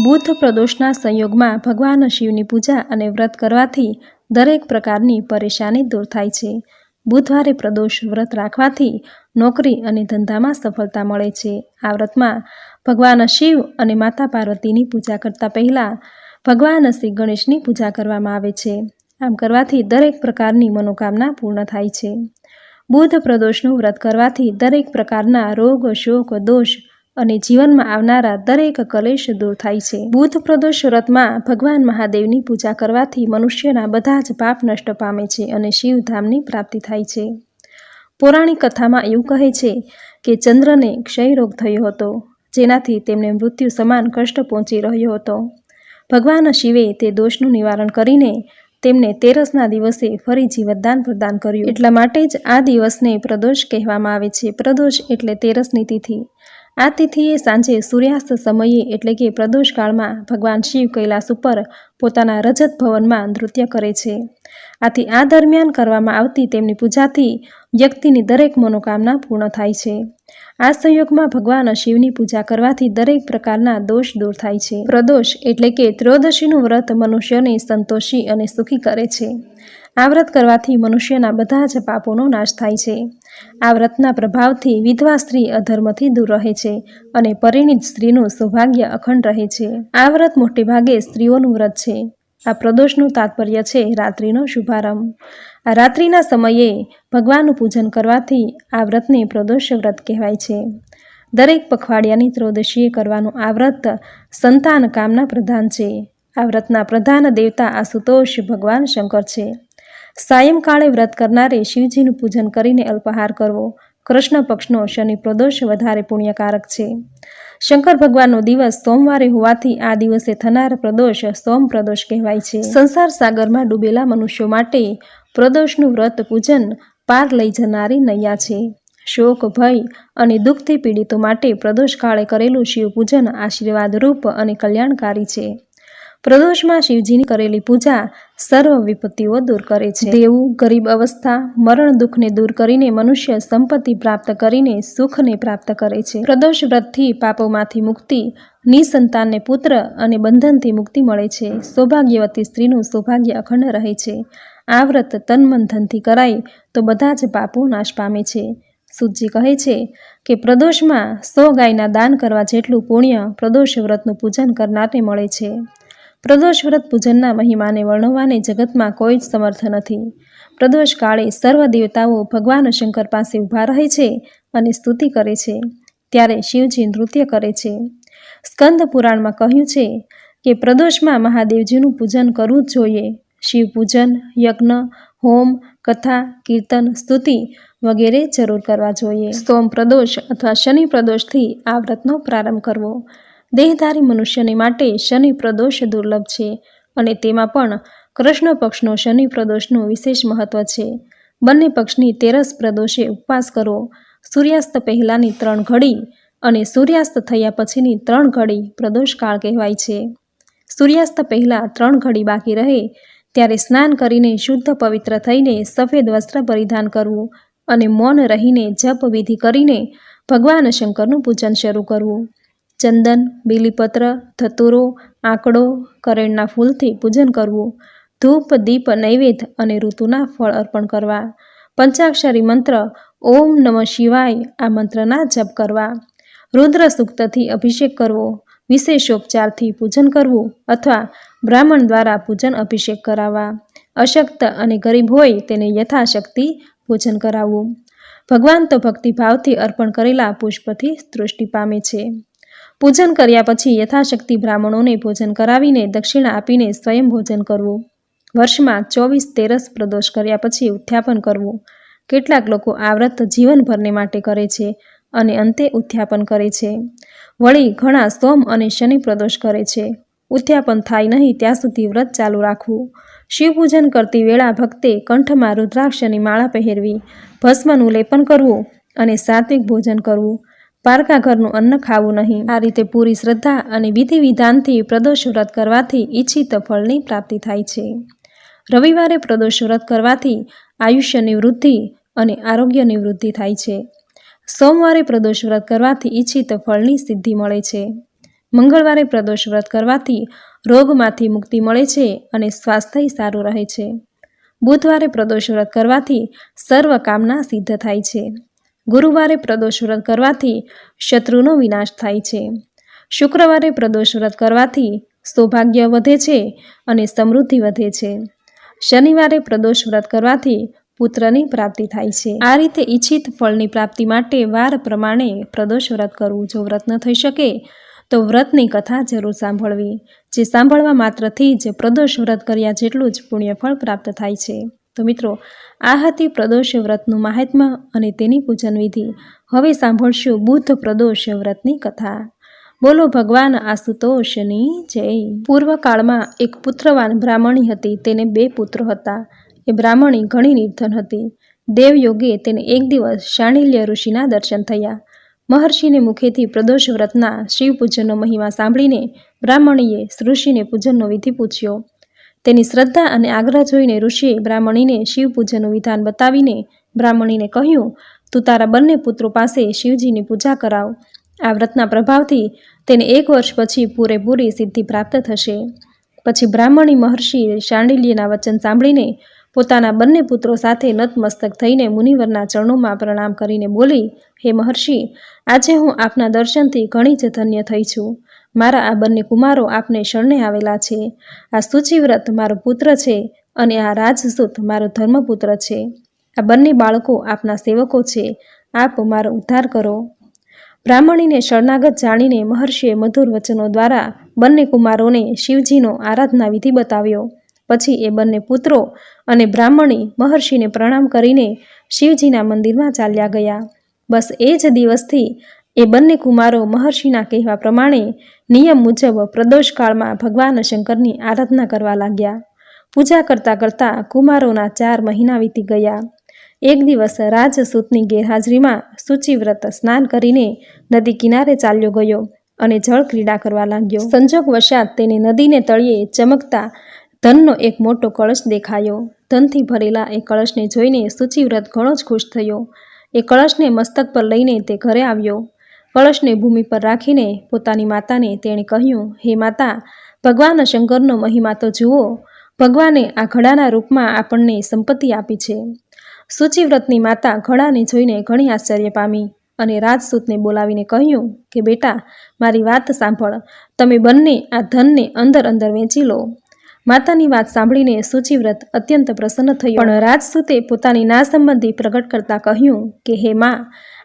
બુધ પ્રદોષના સંયોગમાં ભગવાન શિવની પૂજા અને વ્રત કરવાથી દરેક પ્રકારની પરેશાની દૂર થાય છે. બુધવારે પ્રદોષ વ્રત રાખવાથી નોકરી અને ધંધામાં સફળતા મળે છે. આ વ્રતમાં ભગવાન શિવ અને માતા પાર્વતીની પૂજા કરતા પહેલાં ભગવાન શ્રી ગણેશની પૂજા કરવામાં આવે છે. આમ કરવાથી દરેક પ્રકારની મનોકામના પૂર્ણ થાય છે. બુધ પ્રદોષનું વ્રત કરવાથી દરેક પ્રકારના રોગ, શોક, દોષ અને જીવનમાં આવનારા દરેક કલેશ દૂર થાય છે. બુધ પ્રદોષ વ્રતમાં ભગવાન મહાદેવની પૂજા કરવાથી મનુષ્યના બધા જ પાપ નષ્ટ પામે છે અને શિવધામની પ્રાપ્તિ થાય છે. પૌરાણિક કથામાં એવું કહે છે કે ચંદ્રને ક્ષય રોગ થયો હતો, જેનાથી તેમને મૃત્યુ સમાન કષ્ટ પહોંચી રહ્યો હતો. ભગવાન શિવે તે દોષનું નિવારણ કરીને તેમને તેરસના દિવસે ફરી જીવતદાન પ્રદાન કર્યું. એટલા માટે જ આ દિવસને પ્રદોષ કહેવામાં આવે છે. પ્રદોષ એટલે તેરસની તિથિ. આ તિથિએ સાંજે સૂર્યાસ્ત સમયે એટલે કે પ્રદોષ કાળમાં ભગવાન શિવ કૈલાસ ઉપર પોતાના રજત ભવનમાં નૃત્ય કરે છે. આથી આ દરમિયાન કરવામાં આવતી તેમની પૂજાથી વ્યક્તિની દરેક મનોકામના પૂર્ણ થાય છે. આ સંયોગમાં ભગવાન શિવની પૂજા કરવાથી દરેક પ્રકારના દોષ દૂર થાય છે. પ્રદોષ એટલે કે ત્રયોદશીનું વ્રત મનુષ્યને સંતોષી અને સુખી કરે છે. આ વ્રત કરવાથી મનુષ્યના બધા જ પાપોનો નાશ થાય છે. આ વ્રતના પ્રભાવથી વિધવા સ્ત્રી અધર્મથી દૂર રહે છે અને પરિણીત સ્ત્રીનું સૌભાગ્ય અખંડ રહે છે. આ વ્રત મોટે ભાગે સ્ત્રીઓનું વ્રત છે. આ પ્રદોષનું તાત્પર્ય છે રાત્રિનો શુભારંભ. આ રાત્રિના સમયે ભગવાનનું પૂજન કરવાથી આ વ્રતને પ્રદોષ વ્રત કહેવાય છે. દરેક પખવાડિયાની ત્રયોદશીએ કરવાનું આ વ્રત સંતાન કામના પ્રધાન છે. આ વ્રતના પ્રધાન દેવતા આશુતોષ ભગવાન શંકર છે. સાયંકાળે વ્રત કરનારે શિવજીનું પૂજન કરીને અલ્પાહાર કરવો. કૃષ્ણ પક્ષનો શનિ પ્રદોષ વધારે પુણ્યકારક છે. શંકર ભગવાનનો દિવસ સોમવારે હોવાથી આ દિવસે થનાર પ્રદોષ સોમ પ્રદોષ કહેવાય છે. સંસાર સાગરમાં ડૂબેલા મનુષ્યો માટે પ્રદોષનું વ્રત પૂજન પાર લઈ જનારી નૈયા છે. શોક, ભય અને દુઃખથી પીડિતો માટે પ્રદોષ કાળે કરેલું શિવ પૂજન આશીર્વાદરૂપ અને કલ્યાણકારી છે. પ્રદોષમાં શિવજીની કરેલી પૂજા સર્વ વિપત્તિઓ દૂર કરે છે. દેવું, ગરીબ અવસ્થા, મરણ દુઃખને દૂર કરીને મનુષ્ય સંપત્તિ પ્રાપ્ત કરીને સુખને પ્રાપ્ત કરે છે. પ્રદોષ વ્રતથી પાપોમાંથી મુક્તિ, નિસંતાનને પુત્ર અને બંધનથી મુક્તિ મળે છે. સૌભાગ્યવતી સ્ત્રીનું સૌભાગ્ય અખંડ રહે છે. આ વ્રત તન મન ધનથી કરાય તો બધા જ પાપો નાશ પામે છે. સુતજી કહે છે કે પ્રદોષમાં 100 ગાયના દાન કરવા જેટલું પુણ્ય પ્રદોષ વ્રતનું પૂજન કરનારને મળે છે. પ્રદોષ વ્રત પૂજનના મહિમાને વર્ણવવાને જગતમાં કોઈ જ સમર્થ નથી. પ્રદોષ કાળે સર્વ દેવતાઓ ભગવાન શંકર પાસે ઊભા રહે છે અને સ્તુતિ કરે છે. ત્યારે શિવજી નૃત્ય કરે છે. સ્કંદ પુરાણમાં કહ્યું છે કે પ્રદોષમાં મહાદેવજીનું પૂજન કરવું જ જોઈએ. શિવ પૂજન, યજ્ઞ, હોમ, કથા, કીર્તન, સ્તુતિ વગેરે જરૂર કરવા જોઈએ. સોમ પ્રદોષ અથવા શનિ પ્રદોષથી આ વ્રતનો પ્રારંભ કરવો. દેહધારી મનુષ્યને માટે શનિ પ્રદોષ દુર્લભ છે અને તેમાં પણ કૃષ્ણ પક્ષનો શનિ પ્રદોષનું વિશેષ મહત્વ છે. બંને પક્ષની તેરસ પ્રદોષે ઉપવાસ કરવો. સૂર્યાસ્ત પહેલાંની 3 ઘડી અને સૂર્યાસ્ત થયા પછીની 3 ઘડી પ્રદોષ કાળ કહેવાય છે. સૂર્યાસ્ત પહેલાં 3 ઘડી બાકી રહે ત્યારે સ્નાન કરીને શુદ્ધ પવિત્ર થઈને સફેદ વસ્ત્ર પરિધાન કરવું અને મૌન રહીને જપ વિધિ કરીને ભગવાન શંકરનું પૂજન શરૂ કરવું. ચંદન, બીલીપત્ર, ધતુરો, આંકડો, કરેણના ફૂલથી પૂજન કરવું. ધૂપ, દીપ, નૈવેદ્ય અને ઋતુના ફળ અર્પણ કરવા. પંચાક્ષરી મંત્ર ઓમ નમઃ શિવાય આ મંત્રના જપ કરવા. રુદ્ર સૂક્તથી અભિષેક કરવો. વિશેષોપચારથી પૂજન કરવું અથવા બ્રાહ્મણ દ્વારા પૂજન અભિષેક કરાવવા. અશક્ત અને ગરીબ હોય તેને યથાશક્તિ પૂજન કરાવવું. ભગવાન તો ભક્તિભાવથી અર્પણ કરેલા પુષ્પથી તૃષ્ટિ પામે છે. પૂજન કર્યા પછી યથાશક્તિ બ્રાહ્મણોને ભોજન કરાવીને દક્ષિણા આપીને સ્વયં ભોજન કરવું. વર્ષમાં 24 તેરસ પ્રદોષ કર્યા પછી ઉત્થાપન કરવું. કેટલાક લોકો આ વ્રત જીવનભરને માટે કરે છે અને અંતે ઉત્થાપન કરે છે. વળી ઘણા સોમ અને શનિ પ્રદોષ કરે છે. ઉત્થાપન થાય નહીં ત્યાં સુધી વ્રત ચાલુ રાખવું. શિવ પૂજન કરતી વેળા ભક્તે કંઠમાં રુદ્રાક્ષની માળા પહેરવી, ભસ્મનું લેપન કરવું અને સાત્વિક ભોજન કરવું. પારકા ઘરનું અન્ન ખાવું નહીં. આ રીતે પૂરી શ્રદ્ધા અને વિધિ વિધાનથી પ્રદોષ વ્રત કરવાથી ઈચ્છિત ફળની પ્રાપ્તિ થાય છે. રવિવારે પ્રદોષ વ્રત કરવાથી આયુષ્યની વૃદ્ધિ અને આરોગ્યની વૃદ્ધિ થાય છે. સોમવારે પ્રદોષ વ્રત કરવાથી ઈચ્છિત ફળની સિદ્ધિ મળે છે. મંગળવારે પ્રદોષ વ્રત કરવાથી રોગમાંથી મુક્તિ મળે છે અને સ્વાસ્થ્ય સારું રહે છે. બુધવારે પ્રદોષ વ્રત કરવાથી સર્વ કામના સિદ્ધ થાય છે. ગુરુવારે પ્રદોષ વ્રત કરવાથી શત્રુનો વિનાશ થાય છે. શુક્રવારે પ્રદોષ વ્રત કરવાથી સૌભાગ્ય વધે છે અને સમૃદ્ધિ વધે છે. શનિવારે પ્રદોષ વ્રત કરવાથી પુત્રની પ્રાપ્તિ થાય છે. આ રીતે ઈચ્છિત ફળની પ્રાપ્તિ માટે વાર પ્રમાણે પ્રદોષ વ્રત કરવું. જો વ્રત ન થઈ શકે તો વ્રતની કથા જરૂર સાંભળવી, જે સાંભળવા માત્રથી જ પ્રદોષ વ્રત કર્યા જેટલું જ પુણ્યફળ પ્રાપ્ત થાય છે. તો મિત્રો, આ હતી પ્રદોષ વ્રતનું મહાત્મ્ય અને તેની પૂજન વિધિ. હવે સાંભળશું બુધ પ્રદોષ વ્રતની કથા. બોલો ભગવાન આશુતોષની જય. પૂર્વકાળમાં એક પુત્રવાન બ્રાહ્મણી હતી. તેને 2 પુત્રો હતા. એ બ્રાહ્મણી ઘણી નિર્ધન હતી. દેવયોગે તેને એક દિવસ શાંડિલ્ય ઋષિના દર્શન થયા. મહર્ષિને મુખેથી પ્રદોષ વ્રતના શિવ પૂજનનો મહિમા સાંભળીને બ્રાહ્મણીએ ઋષિને પૂજનનો વિધિ પૂછ્યો. તેની શ્રદ્ધા અને આગ્રહ જોઈને ઋષિએ બ્રાહ્મણીને શિવ પૂજનનું વિધાન બતાવીને બ્રાહ્મણીને કહ્યું, તું તારા બંને પુત્રો પાસે શિવજીની પૂજા કરાવ. આ વ્રતના પ્રભાવથી તેને 1 વર્ષ પછી પૂરેપૂરી સિદ્ધિ પ્રાપ્ત થશે. પછી બ્રાહ્મણી મહર્ષિ શાંડિલ્યના વચન સાંભળીને પોતાના બંને પુત્રો સાથે નતમસ્તક થઈને મુનિવરના ચરણોમાં પ્રણામ કરીને બોલી, હે મહર્ષિ, આજે હું આપના દર્શનથી ઘણી જ ધન્ય થઈ છું. મારા આ બંને કુમારો આપને શરણે આવેલા છે. આ સૂચિવ્રત મારો પુત્ર છે અને આ રાજસૂત મારો ધર્મપુત્ર છે. આ બંને બાળકો આપના સેવકો છે. આપ મારો ઉદ્ધાર કરો. બ્રાહ્મણીને શરણાગત જાણીને મહર્ષિએ મધુર વચનો દ્વારા બંને કુમારોને શિવજીનો આરાધના વિધિ બતાવ્યો. પછી એ બંને પુત્રો અને બ્રાહ્મણી મહર્ષિને પ્રણામ કરીને શિવજીના મંદિરમાં ચાલ્યા ગયા. બસ એ જ દિવસથી એ બંને કુમારો મહર્ષિના કહેવા પ્રમાણે નિયમ મુજબ પ્રદોષકાળમાં ભગવાન શંકરની આરાધના કરવા લાગ્યા. પૂજા કરતાં કરતાં કુમારોના 4 મહિના વીતી ગયા. એક દિવસ રાજસૂતની ગેરહાજરીમાં સૂચિવ્રત સ્નાન કરીને નદી કિનારે ચાલ્યો ગયો અને જળ ક્રીડા કરવા લાગ્યો. સંજોગ વશાત તેને નદીને તળિયે ચમકતા ધનનો એક મોટો કળશ દેખાયો. ધનથી ભરેલા એ કળશને જોઈને સૂચિવ્રત ઘણો જ ખુશ થયો. એ કળશને મસ્તક પર લઈને તે ઘરે આવ્યો. કળશને ભૂમિ પર રાખીને પોતાની માતાને તેણે કહ્યું, હે માતા, ભગવાન શંકરનો મહિમા તો જુઓ. ભગવાને આ ઘડાના રૂપમાં આપણને સંપત્તિ આપી છે. સૂચિવ્રતની માતા ઘડાને જોઈને ઘણી આશ્ચર્ય પામી અને રાજસૂતને બોલાવીને કહ્યું કે બેટા, મારી વાત સાંભળ. તમે બંને આ ધનને અંદર અંદર વેચી લો. માતાની વાત સાંભળીને સૂચિવ્રત અત્યંત પ્રસન્ન થયો. પણ રાજસૂતે પોતાની નાસંબંધી પ્રગટ કરતા કહ્યું કે હે માં,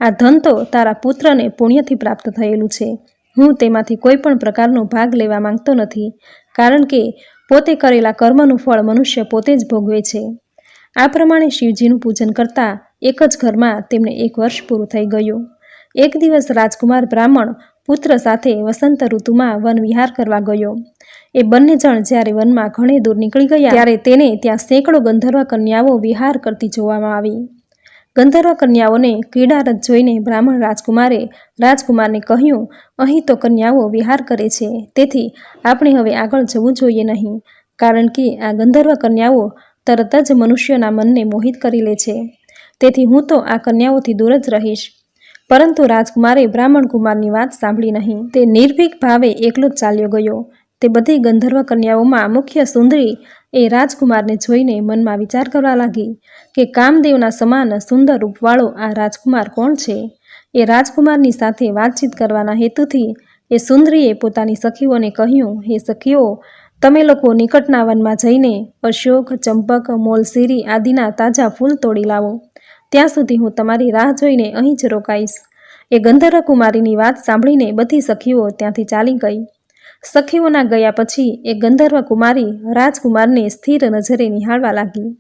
આ ધન તો તારા પુત્રને પુણ્યથી પ્રાપ્ત થયેલું છે. હું તેમાંથી કોઈ પણ પ્રકારનો ભાગ લેવા માંગતો નથી, કારણ કે પોતે કરેલા કર્મનું ફળ મનુષ્ય પોતે જ ભોગવે છે. આ પ્રમાણે શિવજીનું પૂજન કરતા એક જ ઘરમાં તેમને 1 વર્ષ પૂરું થઈ ગયું. એક દિવસ રાજકુમાર બ્રાહ્મણ પુત્ર સાથે વસંત ઋતુમાં વન વિહાર કરવા ગયો. એ બંને જણ જ્યારે વનમાં ઘણે દૂર નીકળી ગયા ત્યારે તેને ત્યાં સેંકડો ગંધર્વ કન્યાઓ વિહાર કરતી જોવામાં આવી. ગંધર્વ કન્યાઓને ક્રીડારત જોઈને બ્રાહ્મણ રાજકુમારને કહ્યું, અહીં તો કન્યાઓ વિહાર કરે છે, તેથી આપણે હવે આગળ જવું જોઈએ નહીં, કારણ કે આ ગંધર્વ કન્યાઓ તરત જ મનુષ્યોના મનને મોહિત કરી લે છે. તેથી હું તો આ કન્યાઓથી દૂર જ રહીશ. પરંતુ રાજકુમારે બ્રાહ્મણ કુમારની વાત સાંભળી નહીં. તે નિર્ભીક ભાવે એકલો જ ચાલ્યો ગયો. તે બધી ગંધર્વ કન્યાઓમાં મુખ્ય સુંદરી એ રાજકુમારને જોઈને મનમાં વિચાર કરવા લાગી કે કામદેવના સમાન સુંદર રૂપવાળો આ રાજકુમાર કોણ છે. એ રાજકુમારની સાથે વાતચીત કરવાના હેતુથી એ સુંદરીએ પોતાની સખીઓને કહ્યું, હે સખીઓ, તમે લોકો નિકટના વનમાં જઈને અશોક, ચંપક, મોલસીરી આદિના તાજા ફૂલ તોડી લાવો. ત્યાં સુધી હું તમારી રાહ જોઈને અહીં જ રોકાઈશ. એ ગંધર્વ કુમારીની વાત સાંભળીને બધી સખીઓ ત્યાંથી ચાલી ગઈ. સખીઓના ગયા પછી એ ગંધર્વ કુમારી રાજકુમારને સ્થિર નજરે નિહાળવા લાગી.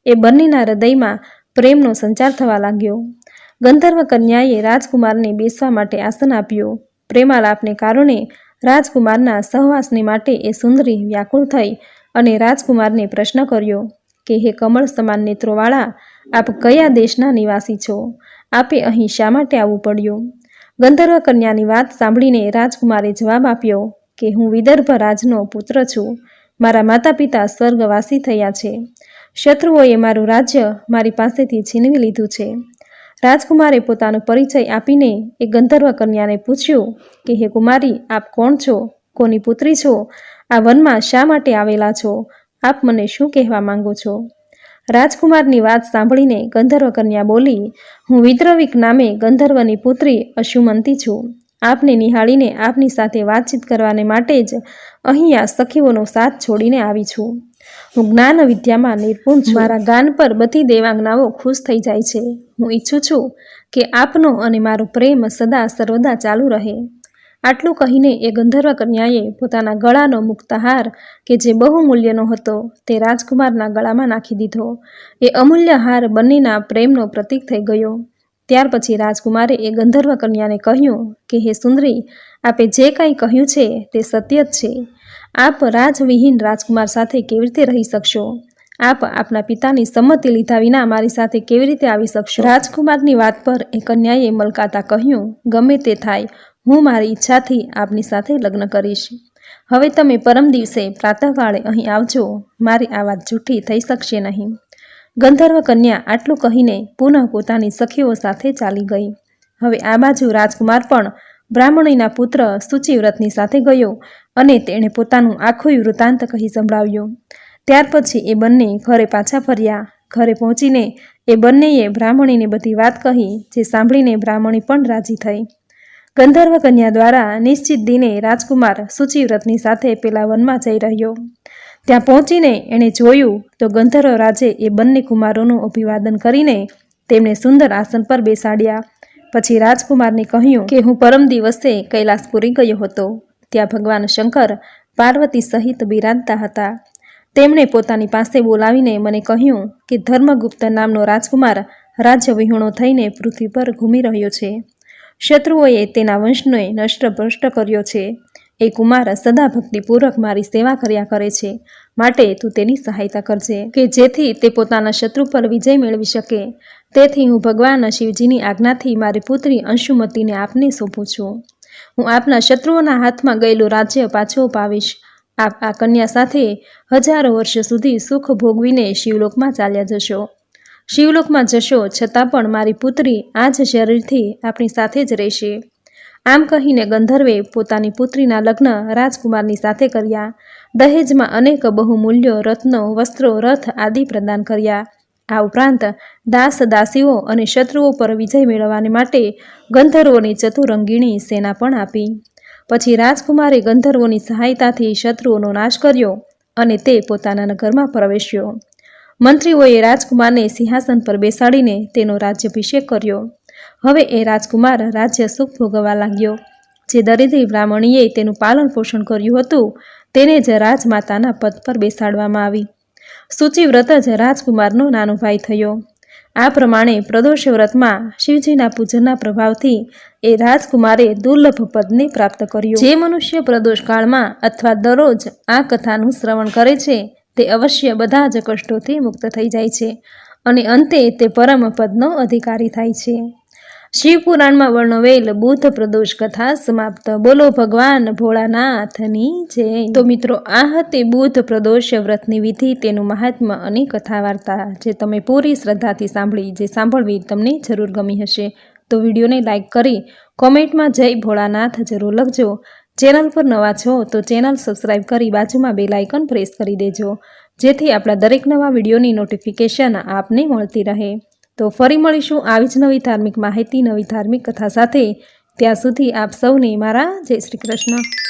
એ બંનેના હૃદયમાં પ્રેમનો સંચાર થવા લાગ્યો. ગંધર્વ કન્યાએ રાજકુમારને બેસવા માટે આસન આપ્યું. પ્રેમાલાપને કારણે રાજકુમારના સહવાસને માટે એ સુંદરી વ્યાકુળ થઈ અને રાજકુમારને પ્રશ્ન કર્યો કે હે કમળ સમાન નેત્રોવાળા, આપ કયા દેશના નિવાસી છો? આપે અહીં શા માટે આવવું પડ્યું? ગંધર્વ કન્યાની વાત સાંભળીને રાજકુમારે જવાબ આપ્યો કે હું વિદર્ભ રાજનો પુત્ર છું. મારા માતા પિતા સ્વર્ગવાસી થયા છે. શત્રુઓએ મારું રાજ્ય મારી પાસેથી છીનવી લીધું છે. રાજકુમારે પોતાનો પરિચય આપીને એ ગંધર્વ કન્યાને પૂછ્યું કે હે કુમારી, આપ કોણ છો? કોની પુત્રી છો? આ વનમાં શા માટે આવેલા છો? આપ મને શું કહેવા માંગો છો? રાજકુમારની વાત સાંભળીને ગંધર્વ કન્યા બોલી, હું વિદ્રવિક નામે ગંધર્વની પુત્રી અશુમંતી છું. આપને નિહાળીને આપની સાથે વાતચીત કરવાને માટે જ અહીંયા સખીઓનો સાથ છોડીને આવી છું. હું જ્ઞાન વિદ્યામાં નિપુણ છું. મારા ગાન પર બધી દેવાંગનાઓ ખુશ થઈ જાય છે. હું ઈચ્છું છું કે આપનો અને મારો પ્રેમ સદા સર્વદા ચાલુ રહે. આટલું કહીને એ ગંધર્વ કન્યાએ પોતાના ગળાનો મુક્તાહાર કે જે બહુ મૂલ્યનો હતો તે રાજકુમારના ગળામાં નાખી દીધો. એ અમૂલ્ય હાર બંનેના પ્રેમનો પ્રતીક થઈ ગયો. ત્યાર પછી રાજકુમારે એ ગંધર્વ કન્યાને કહ્યું કે હે સુંદરી, આપે જે કંઈ કહ્યું છે તે સત્ય જ છે. આપ રાજવિહીન રાજકુમાર સાથે કેવી રીતે રહી શકશો? આપ આપના પિતાની સંમતિ લીધા વિના મારી સાથે કેવી રીતે આવી શકશો? રાજકુમારની વાત પર એ કન્યાએ મલકાતા કહ્યું, ગમે તે થાય, હું મારી ઈચ્છાથી આપની સાથે લગ્ન કરીશ. હવે તમે પરમ દિવસે પ્રાતઃકાળે અહીં આવજો. મારી આ વાત જૂઠી થઈ શકશે નહીં. ગંધર્વ કન્યા આટલું કહીને પુનઃ પોતાની સખીઓ સાથે ચાલી ગઈ. હવે આ બાજુ રાજકુમાર પણ બ્રાહ્મણીના પુત્ર સૂચિવ્રતની સાથે ગયો અને તેણે પોતાનું આખું વૃત્તાંત કહી સંભળાવ્યું. ત્યાર પછી એ બંને ઘરે પાછા ફર્યા. ઘરે પહોંચીને એ બંનેએ બ્રાહ્મણીને બધી વાત કહી, જે સાંભળીને બ્રાહ્મણી પણ રાજી થઈ. ગંધર્વ કન્યા દ્વારા નિશ્ચિત દિને રાજકુમાર સૂચિવ્રતની સાથે પેલા વનમાં જઈ રહ્યો. ત્યાં પહોંચીને એણે જોયું તો ગંધર્વ રાજે એ બંને કુમારોનું અભિવાદન કરીને તેમને સુંદર આસન પર બેસાડ્યા. પછી રાજકુમારને કહ્યું કે હું પરમ દિવસે કૈલાસપુરી ગયો હતો. ત્યાં ભગવાન શંકર પાર્વતી સહિત બિરાજતા હતા. તેમણે પોતાની પાસે બોલાવીને મને કહ્યું કે ધર્મગુપ્ત નામનો રાજકુમાર રાજ્ય વિહોણો થઈને પૃથ્વી પર ઘૂમી રહ્યો છે. શત્રુઓએ તેના વંશને નષ્ટ ભ્રષ્ટ કર્યો છે. એ કુમાર સદા ભક્તિપૂર્વક મારી સેવા કર્યા કરે છે. માટે તું તેની સહાયતા કરજે કે જેથી તે પોતાના શત્રુ પર વિજય મેળવી શકે. તેથી હું ભગવાન શિવજીની આજ્ઞાથી મારી પુત્રી અંશુમતીને આપને સોંપું છું. હું આપના શત્રુઓના હાથમાં ગયેલું રાજ્ય પાછું અપાવીશ. આપ આ કન્યા સાથે હજારો વર્ષ સુધી સુખ ભોગવીને શિવલોકમાં ચાલ્યા જશો. શિવલોકમાં જશો છતાં પણ મારી પુત્રી આ જ શરીરથી આપણી સાથે જ રહેશે. આમ કહીને ગંધર્વે પોતાની પુત્રીના લગ્ન રાજકુમારની સાથે કર્યા. દહેજમાં અનેક બહુમૂલ્યો રત્નો, વસ્ત્રો, રથ આદિ પ્રદાન કર્યા. આ ઉપરાંત દાસ દાસીઓ અને શત્રુઓ પર વિજય મેળવવાને માટે ગંધર્વોની ચતુરંગીણી સેના પણ આપી. પછી રાજકુમારે ગંધર્વોની સહાયતાથી શત્રુઓનો નાશ કર્યો અને તે પોતાના નગરમાં પ્રવેશ્યો. મંત્રીઓએ રાજકુમારને સિંહાસન પર બેસાડીને તેનો રાજ્યાભિષેક કર્યો. હવે એ રાજકુમાર રાજ્ય સુખ ભોગવવા લાગ્યો. જે દરિદ્રી બ્રાહ્મણીએ તેનું પાલન પોષણ કર્યું હતું તેને જ રાજમાતાના પદ પર બેસાડવામાં આવી. સૂચિવ્રત જ રાજકુમારનો નાનો ભાઈ થયો. આ પ્રમાણે પ્રદોષ વ્રતમાં શિવજીના પૂજનના પ્રભાવથી એ રાજકુમારે દુર્લભ પદને પ્રાપ્ત કર્યું. જે મનુષ્ય પ્રદોષ કાળમાં અથવા દરરોજ આ કથાનું શ્રવણ કરે છે તે અવશ્ય બધા જ કષ્ટોથી મુક્ત થઈ જાય છે અને અંતે તે પરમ પદનો અધિકારી થાય છે. શિવપુરાણમાં વર્ણવેલ બુધ પ્રદોષ કથા સમાપ્ત. બોલો ભગવાન ભોળાનાથની જય. તો મિત્રો, આ હતી બુધ પ્રદોષ વ્રતની વિધિ, તેનું મહાત્મ્ય અને કથા વાર્તા, જે તમે પૂરી શ્રદ્ધાથી સાંભળી. જે સાંભળવી તમને જરૂર ગમી હશે તો વિડીયોને લાઇક કરી કોમેન્ટમાં જય ભોળાનાથ જરૂર લખજો. ચેનલ પર નવા છો તો ચેનલ સબસ્ક્રાઈબ કરી બાજુમાં બેલ આઇકન પ્રેસ કરી દેજો, જેથી આપણા દરેક નવા વિડીયોની નોટિફિકેશન આપને મળતી રહે. તો ફરી મળીશું આવી જ નવી ધાર્મિક માહિતી, નવી ધાર્મિક કથા સાથે. ત્યાં સુધી આપ સૌને મારા જય શ્રી કૃષ્ણ.